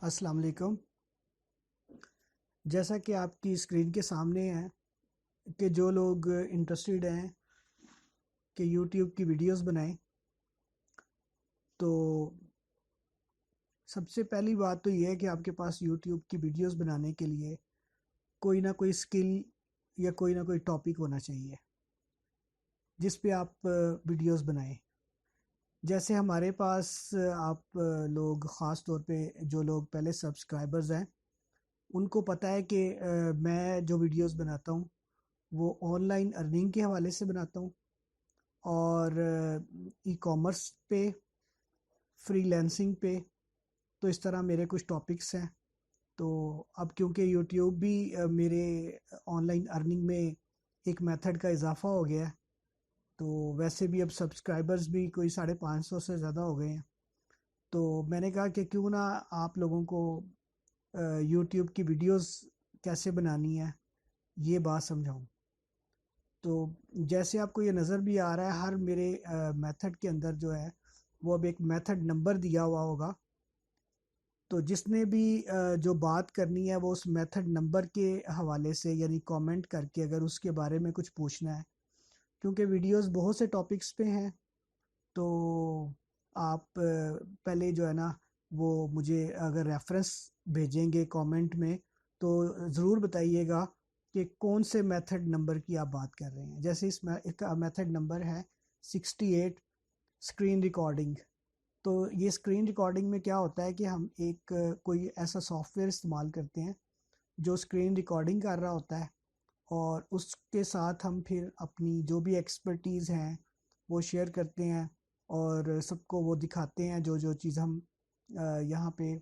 السلام علیکم۔ جیسا کہ آپ کی اسکرین کے سامنے ہے کہ جو لوگ انٹرسٹڈ ہیں کہ یوٹیوب کی ویڈیوز بنائیں، تو سب سے پہلی بات تو یہ ہے کہ آپ کے پاس یوٹیوب کی ویڈیوز بنانے کے لیے کوئی نہ کوئی اسکل یا کوئی نہ کوئی ٹاپک ہونا چاہیے جس پہ آپ ویڈیوز بنائیں۔ جیسے ہمارے پاس آپ لوگ، خاص طور پہ جو لوگ پہلے سبسکرائبرز ہیں، ان کو پتہ ہے کہ میں جو ویڈیوز بناتا ہوں وہ آن لائن ارننگ کے حوالے سے بناتا ہوں، اور ای کامرس پہ، فری لینسنگ پہ۔ تو اس طرح میرے کچھ ٹاپکس ہیں۔ تو اب کیونکہ یوٹیوب بھی میرے آن لائن ارننگ میں ایک میتھڈ کا اضافہ ہو گیا ہے، تو ویسے بھی اب سبسکرائبرز بھی کوئی 550 سے زیادہ ہو گئے ہیں، تو میں نے کہا کہ کیوں نہ آپ لوگوں کو یوٹیوب کی ویڈیوز کیسے بنانی ہے یہ بات سمجھاؤں۔ تو جیسے آپ کو یہ نظر بھی آ رہا ہے، ہر میرے میتھڈ کے اندر جو ہے وہ اب ایک میتھڈ نمبر دیا ہوا ہوگا، تو جس نے بھی جو بات کرنی ہے وہ اس میتھڈ نمبر کے حوالے سے، یعنی کامنٹ کر کے اگر اس کے بارے میں کچھ پوچھنا ہے، کیونکہ ویڈیوز بہت سے ٹاپکس پہ ہیں، تو آپ پہلے جو ہے نا وہ مجھے اگر ریفرنس بھیجیں گے کامنٹ میں تو ضرور بتائیے گا کہ کون سے میتھڈ نمبر کی آپ بات کر رہے ہیں۔ جیسے اس میتھڈ نمبر ہے 68 اسکرین ریکارڈنگ۔ تو یہ اسکرین ریکارڈنگ میں کیا ہوتا ہے کہ ہم ایک کوئی ایسا سافٹ ویئر استعمال کرتے ہیں جو اسکرین ریکارڈنگ کر رہا ہوتا ہے، اور اس کے ساتھ ہم پھر اپنی جو بھی ایکسپرٹیز ہیں وہ شیئر کرتے ہیں، اور سب کو وہ دکھاتے ہیں جو جو چیز ہم یہاں پہ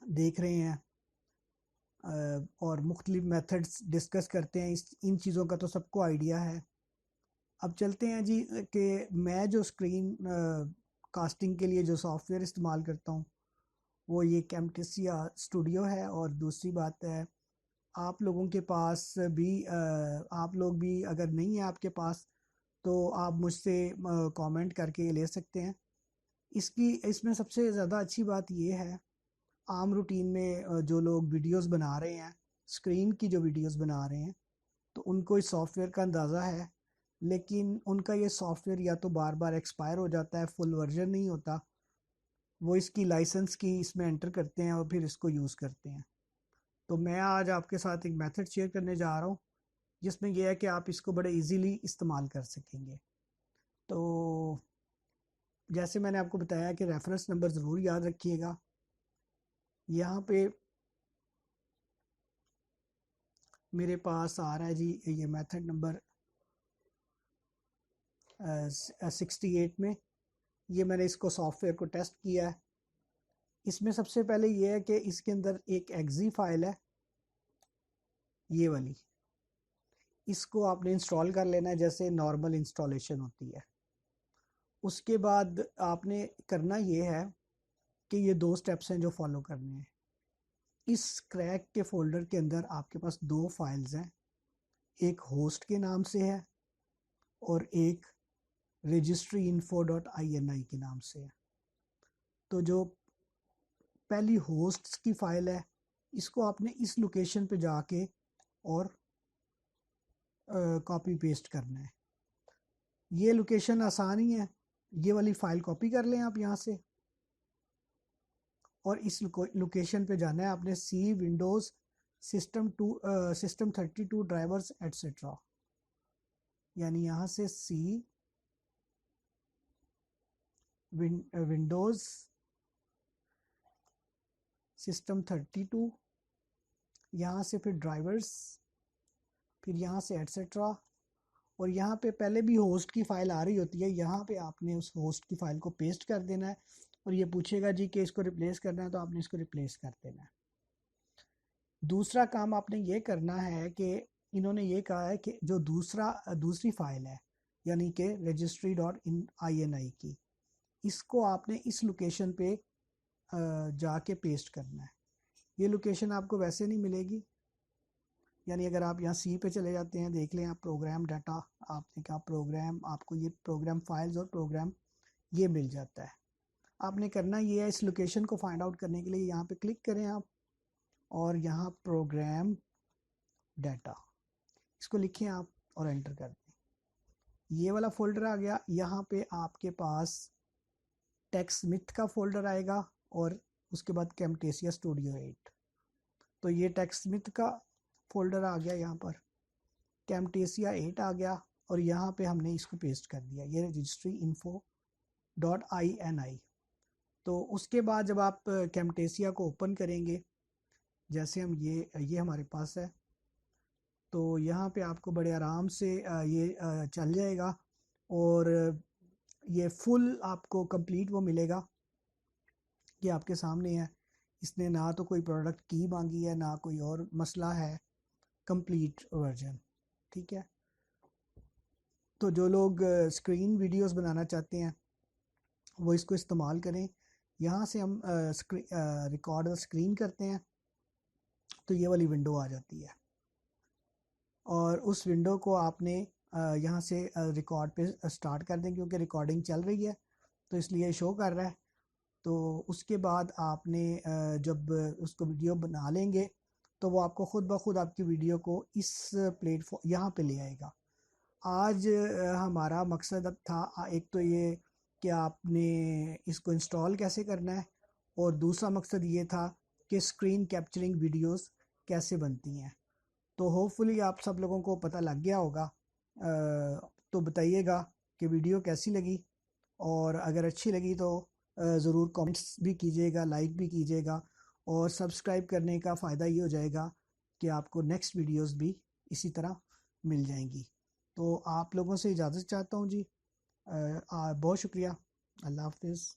دیکھ رہے ہیں، اور مختلف میتھڈز ڈسکس کرتے ہیں۔ ان چیزوں کا تو سب کو آئیڈیا ہے۔ اب چلتے ہیں جی کہ میں جو اسکرین کاسٹنگ کے لیے جو سافٹ ویئر استعمال کرتا ہوں وہ یہ کیمٹسیا اسٹوڈیو ہے، اور دوسری بات ہے آپ لوگوں کے پاس بھی آپ لوگ بھی اگر نہیں ہے آپ کے پاس تو آپ مجھ سے کامنٹ کر کے لے سکتے ہیں۔ اس میں سب سے زیادہ اچھی بات یہ ہے، عام روٹین میں جو لوگ ویڈیوز بنا رہے ہیں، اسکرین کی جو ویڈیوز بنا رہے ہیں، تو ان کو اس سافٹ ویئر کا اندازہ ہے، لیکن ان کا یہ سافٹ ویئر یا تو بار بار ایکسپائر ہو جاتا ہے، فل ورژن نہیں ہوتا، وہ اس کی لائسنس کی اس میں انٹر کرتے ہیں اور پھر اس کو یوز کرتے ہیں۔ تو میں آج آپ کے ساتھ ایک میتھڈ شیئر کرنے جا رہا ہوں جس میں یہ ہے کہ آپ اس کو بڑے ایزیلی استعمال کر سکیں گے۔ تو جیسے میں نے آپ کو بتایا کہ ریفرنس نمبر ضرور یاد رکھیے گا۔ یہاں پہ میرے پاس آ رہا ہے جی یہ میتھڈ نمبر 68 میں، یہ میں نے اس کو سافٹ ویئر کو ٹیسٹ کیا ہے۔ اس میں سب سے پہلے یہ ہے کہ اس کے اندر ایک ایگزی فائل ہے، یہ والی، اس کو آپ نے انسٹال کر لینا ہے جیسے نارمل انسٹالیشن ہوتی ہے۔ اس کے بعد آپ نے کرنا یہ ہے کہ یہ 2 سٹیپس ہیں جو فالو کرنے ہیں۔ اس کریک کے فولڈر کے اندر آپ کے پاس 2 فائلز ہیں، ایک ہوسٹ کے نام سے ہے اور ایک registry info.ini کے نام سے ہے۔ تو جو پہلی ہوسٹس کی فائل ہے اس کو آپ نے اس لوکیشن پہ جا کے اور کاپی پیسٹ کرنا ہے۔ یہ لوکیشن آسان ہی ہے، یہ والی فائل کاپی کر لیں آپ یہاں سے، اور اس لوکیشن پہ جانا ہے آپ نے سی ونڈوز سسٹم 32 ڈرائیورز ایٹسٹرا، یعنی یہاں سے سی ونڈوز سسٹم 32، یہاں سے پھر ڈرائیورز، پھر یہاں سے ایٹسٹرا، اور یہاں پہ پہلے بھی ہوسٹ کی فائل آ رہی ہوتی ہے، یہاں پہ آپ نے اس ہوسٹ کی فائل کو پیسٹ کر دینا ہے، اور یہ پوچھے گا جی کہ اس کو ریپلیس کرنا ہے تو آپ نے اس کو ریپلیس کر دینا ہے۔ دوسرا کام آپ نے یہ کرنا ہے کہ انہوں نے یہ کہا ہے کہ جو دوسری فائل ہے یعنی کہ registry.ini کی، اس کو آپ نے اس لوکیشن پہ جا کے پیسٹ کرنا ہے۔ یہ لوکیشن آپ کو ویسے نہیں ملے گی، یعنی اگر آپ یہاں سی پہ چلے جاتے ہیں، دیکھ لیں آپ پروگرام ڈاٹا، آپ نے کہا پروگرام، آپ کو یہ پروگرام فائلز اور پروگرام یہ مل جاتا ہے۔ آپ نے کرنا یہ ہے، اس لوکیشن کو فائنڈ آؤٹ کرنے کے لیے یہاں پہ کلک کریں آپ، اور یہاں پروگرام ڈیٹا اس کو لکھیں آپ اور انٹر کر دیں۔ یہ والا فولڈر آ گیا، یہاں پہ آپ کے پاس ٹیکس سمتھ کا فولڈر آئے گا اور اس کے بعد کیمٹیسیا اسٹوڈیو 8۔ تو یہ ٹیکس سمتھ کا فولڈر آ گیا، یہاں پر کیمٹیسیا 8 آ گیا، اور یہاں پہ ہم نے اس کو پیسٹ کر دیا، یہ رجسٹری انفو .ini۔ تو اس کے بعد جب آپ کیمٹیسیا کو اوپن کریں گے، جیسے ہم یہ ہمارے پاس ہے، تو یہاں پہ آپ کو بڑے آرام سے یہ چل جائے گا، اور یہ فل آپ کو کمپلیٹ وہ ملے گا کہ آپ کے سامنے ہے، اس نے نہ تو کوئی پروڈکٹ کی مانگی ہے، نہ کوئی اور مسئلہ ہے، کمپلیٹ ورژن، ٹھیک ہے۔ تو جو لوگ اسکرین ویڈیوز بنانا چاہتے ہیں وہ اس کو استعمال کریں۔ یہاں سے ہم ریکارڈ اسکرین کرتے ہیں تو یہ والی ونڈو آ جاتی ہے، اور اس ونڈو کو آپ نے یہاں سے ریکارڈ پہ سٹارٹ کر دیں، کیونکہ ریکارڈنگ چل رہی ہے تو اس لیے شو کر رہا ہے۔ تو اس کے بعد آپ نے جب اس کو ویڈیو بنا لیں گے تو وہ آپ کو خود بخود آپ کی ویڈیو کو اس پلیٹ فارم یہاں پہ لے آئے گا۔ آج ہمارا مقصد اب تھا ایک تو یہ کہ آپ نے اس کو انسٹال کیسے کرنا ہے، اور دوسرا مقصد یہ تھا کہ اسکرین کیپچرنگ ویڈیوز کیسے بنتی ہیں۔ تو ہوپ فلی آپ سب لوگوں کو پتہ لگ گیا ہوگا۔ تو بتائیے گا کہ ویڈیو کیسی لگی، اور اگر اچھی لگی تو ضرور کامنٹس بھی کیجیے گا، لائک بھی کیجیے گا، اور سبسکرائب کرنے کا فائدہ یہ ہو جائے گا کہ آپ کو نیکسٹ ویڈیوز بھی اسی طرح مل جائیں گی۔ تو آپ لوگوں سے اجازت چاہتا ہوں جی، بہت شکریہ، اللہ حافظ۔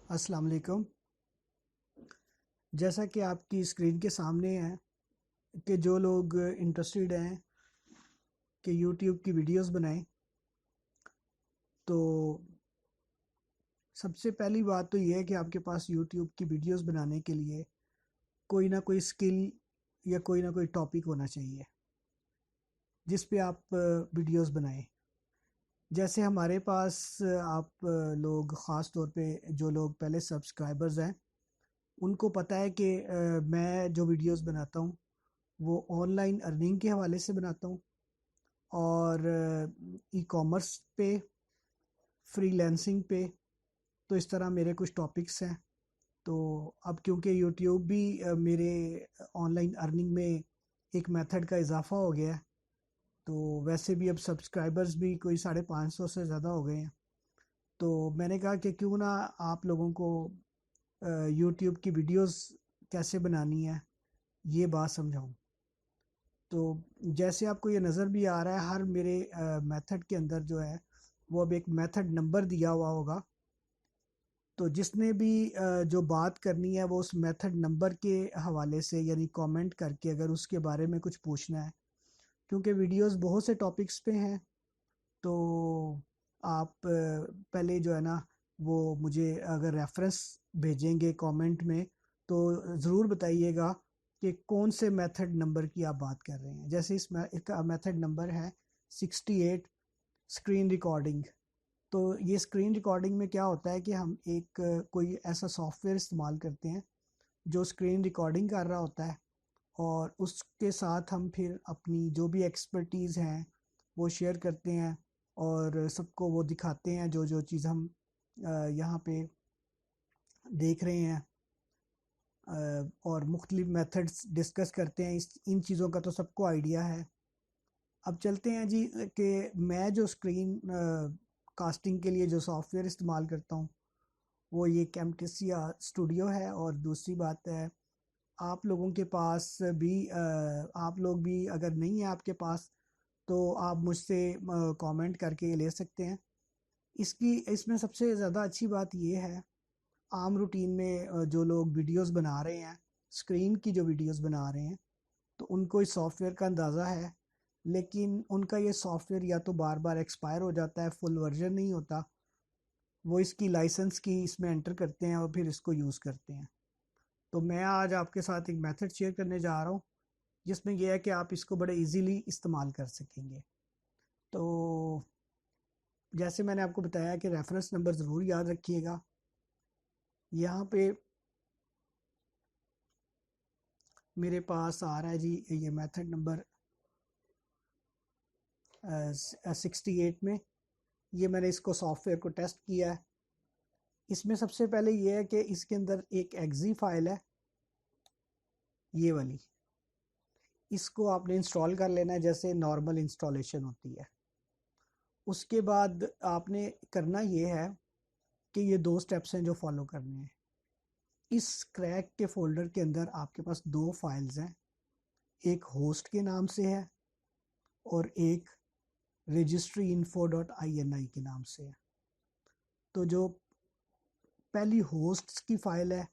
السلام علیکم۔ جیسا کہ آپ کی اسکرین کے سامنے ہے کہ جو لوگ انٹرسٹڈ ہیں کہ یوٹیوب کی ویڈیوز بنائیں، تو سب سے پہلی بات تو یہ ہے کہ آپ کے پاس یوٹیوب کی ویڈیوز بنانے کے لیے کوئی نہ کوئی اسکل یا کوئی نہ کوئی ٹاپک ہونا چاہیے جس پہ آپ ویڈیوز بنائیں۔ جیسے ہمارے پاس آپ لوگ، خاص طور پہ جو لوگ پہلے سبسکرائبرز ہیں، ان کو پتہ ہے کہ میں جو ویڈیوز بناتا ہوں وہ آن لائن ارننگ کے حوالے سے بناتا ہوں، اور ای کامرس پہ، فری لینسنگ پہ، تو اس طرح میرے کچھ ٹاپکس ہیں۔ تو اب کیونکہ یوٹیوب بھی میرے آن لائن ارننگ میں ایک میتھڈ کا اضافہ ہو گیا ہے، تو ویسے بھی اب سبسکرائبرز بھی کوئی 550 سے زیادہ ہو گئے ہیں، تو میں نے کہا کہ کیوں نہ آپ لوگوں کو یوٹیوب کی ویڈیوز کیسے بنانی ہے یہ بات سمجھاؤں۔ تو جیسے آپ کو یہ نظر بھی آ رہا ہے، ہر میرے میتھڈ کے اندر جو ہے وہ اب ایک میتھڈ نمبر دیا ہوا ہوگا، تو جس نے بھی جو بات کرنی ہے وہ اس میتھڈ نمبر کے حوالے سے، یعنی کامنٹ کر کے اگر اس کے بارے میں کچھ پوچھنا ہے، کیونکہ ویڈیوز بہت سے ٹاپکس پہ ہیں، تو آپ پہلے جو ہے نا وہ مجھے اگر ریفرنس بھیجیں گے کامنٹ میں تو ضرور بتائیے گا کہ کون سے میتھڈ نمبر کی آپ بات کر رہے ہیں۔ جیسے اس میتھڈ نمبر ہے 68 اسکرین ریکارڈنگ۔ تو یہ اسکرین ریکارڈنگ میں کیا ہوتا ہے کہ ہم ایک کوئی ایسا سافٹ ویئر استعمال کرتے ہیں جو اسکرین ریکارڈنگ کر رہا ہوتا ہے، اور اس کے ساتھ ہم پھر اپنی جو بھی ایکسپرٹیز ہیں وہ شیئر کرتے ہیں، اور سب کو وہ دکھاتے ہیں جو جو چیز ہم یہاں پہ دیکھ رہے ہیں، اور مختلف میتھڈز ڈسکس کرتے ہیں۔ ان چیزوں کا تو سب کو آئیڈیا ہے۔ اب چلتے ہیں جی کہ میں جو اسکرین کاسٹنگ کے لیے جو سافٹ ویئر استعمال کرتا ہوں وہ یہ کیمٹیسیا اسٹوڈیو ہے، اور دوسری بات ہے آپ لوگوں کے پاس بھی آپ لوگ بھی اگر نہیں ہے آپ کے پاس تو آپ مجھ سے کامنٹ کر کے لے سکتے ہیں۔ اس میں سب سے زیادہ اچھی بات یہ ہے عام روٹین میں جو لوگ ویڈیوز بنا رہے ہیں، اسکرین کی جو ویڈیوز بنا رہے ہیں، تو ان کو اس سافٹ ویئر کا اندازہ ہے، لیکن ان کا یہ سافٹ ویئر یا تو بار بار ایکسپائر ہو جاتا ہے، فل ورژن نہیں ہوتا، وہ اس کی لائسنس کی اس میں انٹر کرتے ہیں اور پھر اس کو یوز کرتے ہیں۔ تو میں آج آپ کے ساتھ ایک میتھڈ شیئر کرنے جا رہا ہوں جس میں یہ ہے کہ آپ اس کو بڑے ایزیلی استعمال کر سکیں گے۔ تو جیسے میں نے آپ کو بتایا کہ ریفرنس نمبر ضرور یاد رکھیے گا۔ یہاں پہ میرے پاس آ رہا ہے جی یہ میتھڈ نمبر 68 میں، یہ میں نے اس کو سافٹ ویئر کو ٹیسٹ کیا ہے۔ اس میں سب سے پہلے یہ ہے کہ اس کے اندر ایک ایگزی فائل ہے، یہ والی، اس کو آپ نے انسٹال کر لینا ہے جیسے نارمل انسٹالیشن ہوتی ہے۔ اس کے بعد آپ نے کرنا یہ ہے کہ یہ 2 سٹیپس ہیں جو فالو کرنے ہیں۔ اس کریک کے فولڈر کے اندر آپ کے پاس 2 فائلز ہیں، ایک ہوسٹ کے نام سے ہے اور ایک registryinfo.ini کے نام سے ہے۔ تو جو پہلی ہوسٹ کی فائل ہے،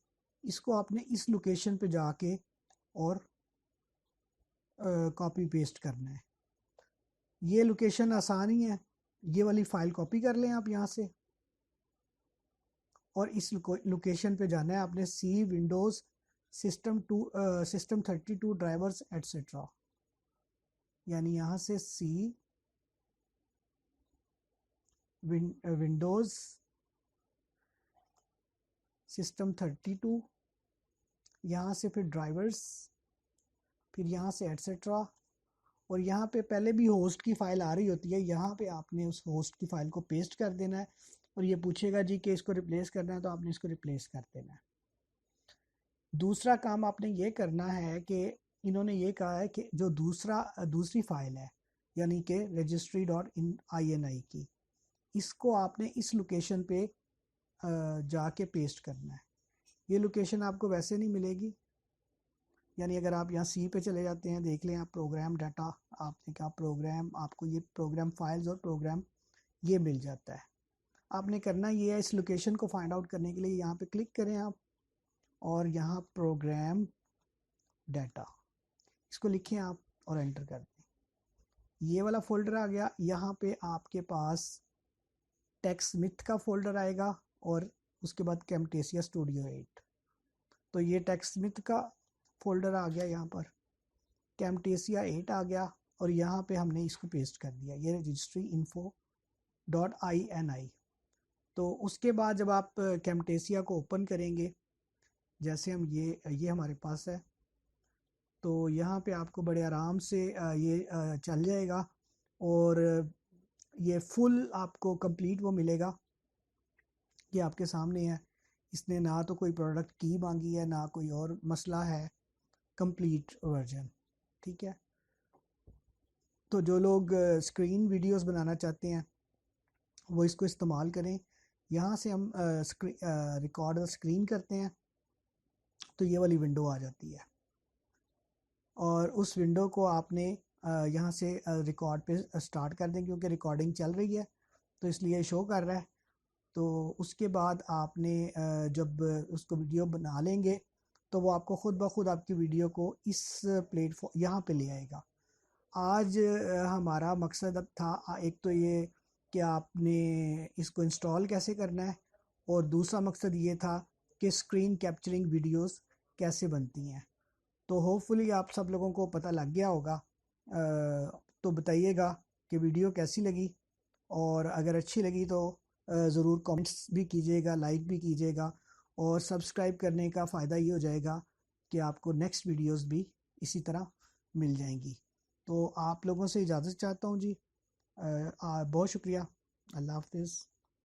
اس کو آپ نے اس لوکیشن پہ جا کے اور کاپی پیسٹ کرنا ہے۔ یہ لوکیشن آسان ہی ہے، یہ والی فائل کاپی کر لیں آپ یہاں سے، اور اس لوکیشن پہ جانا ہے آپ نے سی ونڈوز سسٹم 32 ڈرائیورز ایٹسٹرا، یعنی یہاں سے سی ونڈوز سسٹم 32، یہاں سے پھر ڈرائیورز، پھر یہاں سے ایٹسٹرا، اور یہاں پہ پہلے بھی ہوسٹ کی فائل آ رہی ہوتی ہے، یہاں پہ آپ نے اس ہوسٹ کی فائل کو پیسٹ کر دینا ہے، اور یہ پوچھے گا جی کہ اس کو ریپلیس کرنا ہے تو آپ نے اس کو ریپلیس کر دینا ہے۔ دوسرا کام آپ نے یہ کرنا ہے کہ انہوں نے یہ کہا ہے کہ جو دوسری فائل ہے یعنی کہ registry.ini کی، اس کو آپ نے اس لوکیشن پہ جا کے پیسٹ کرنا ہے۔ یہ لوکیشن آپ کو ویسے نہیں ملے گی، یعنی اگر آپ یہاں سی پہ چلے جاتے ہیں، دیکھ لیں آپ پروگرام ڈیٹا، آپ نے کہا پروگرام، آپ کو یہ پروگرام فائلز اور پروگرام یہ مل جاتا ہے۔ آپ نے کرنا یہ ہے، اس لوکیشن کو فائنڈ آؤٹ کرنے کے لیے یہاں پہ کلک کریں آپ، اور یہاں پروگرام ڈیٹا اس کو لکھیں آپ اور انٹر کر دیں۔ یہ والا فولڈر آ گیا، یہاں پہ آپ کے پاس ٹیکس متھ کا فولڈر آئے گا اور اس کے بعد کیمٹیسیا اسٹوڈیو 8۔ تو یہ ٹیکس متھ کا فولڈر آ گیا، یہاں پر کیمٹیسیا 8 آ گیا، اور یہاں پہ ہم نے اس کو پیسٹ کر دیا، یہ registryinfo.ini۔ تو اس کے بعد جب آپ کیمٹیسیا کو اوپن کریں گے، جیسے ہم یہ ہمارے پاس ہے، تو یہاں پہ آپ کو بڑے آرام سے یہ چل جائے گا، اور یہ فل آپ کو کمپلیٹ وہ ملے گا کہ آپ کے سامنے ہے، اس نے نہ تو کوئی پروڈکٹ کی مانگی ہے، نہ کوئی اور مسئلہ ہے، کمپلیٹ ورژن، ٹھیک ہے۔ تو جو لوگ اسکرین ویڈیوز بنانا چاہتے ہیں وہ اس کو استعمال کریں۔ یہاں سے ہم ریکارڈ اسکرین کرتے ہیں تو یہ والی ونڈو آ جاتی ہے، اور اس ونڈو کو آپ نے یہاں سے ریکارڈ پہ سٹارٹ کر دیں، کیونکہ ریکارڈنگ چل رہی ہے تو اس لیے شو کر رہا ہے۔ تو اس کے بعد آپ نے جب اس کو ویڈیو بنا لیں گے تو وہ آپ کو خود بخود آپ کی ویڈیو کو اس پلیٹ فارم یہاں پہ لے آئے گا۔ آج ہمارا مقصد اب تھا ایک تو یہ کہ آپ نے اس کو انسٹال کیسے کرنا ہے، اور دوسرا مقصد یہ تھا کہ اسکرین کیپچرنگ ویڈیوز کیسے بنتی ہیں۔ تو ہوپ فلی آپ سب لوگوں کو پتہ لگ گیا ہوگا۔ تو بتائیے گا کہ ویڈیو کیسی لگی، اور اگر اچھی لگی تو ضرور کمنٹس بھی کیجیے گا، لائک بھی کیجیے گا، اور سبسکرائب کرنے کا فائدہ یہ ہو جائے گا کہ آپ کو نیکسٹ ویڈیوز بھی اسی طرح مل جائیں گی۔ تو آپ لوگوں سے اجازت چاہتا ہوں جی، بہت شکریہ، اللہ حافظ۔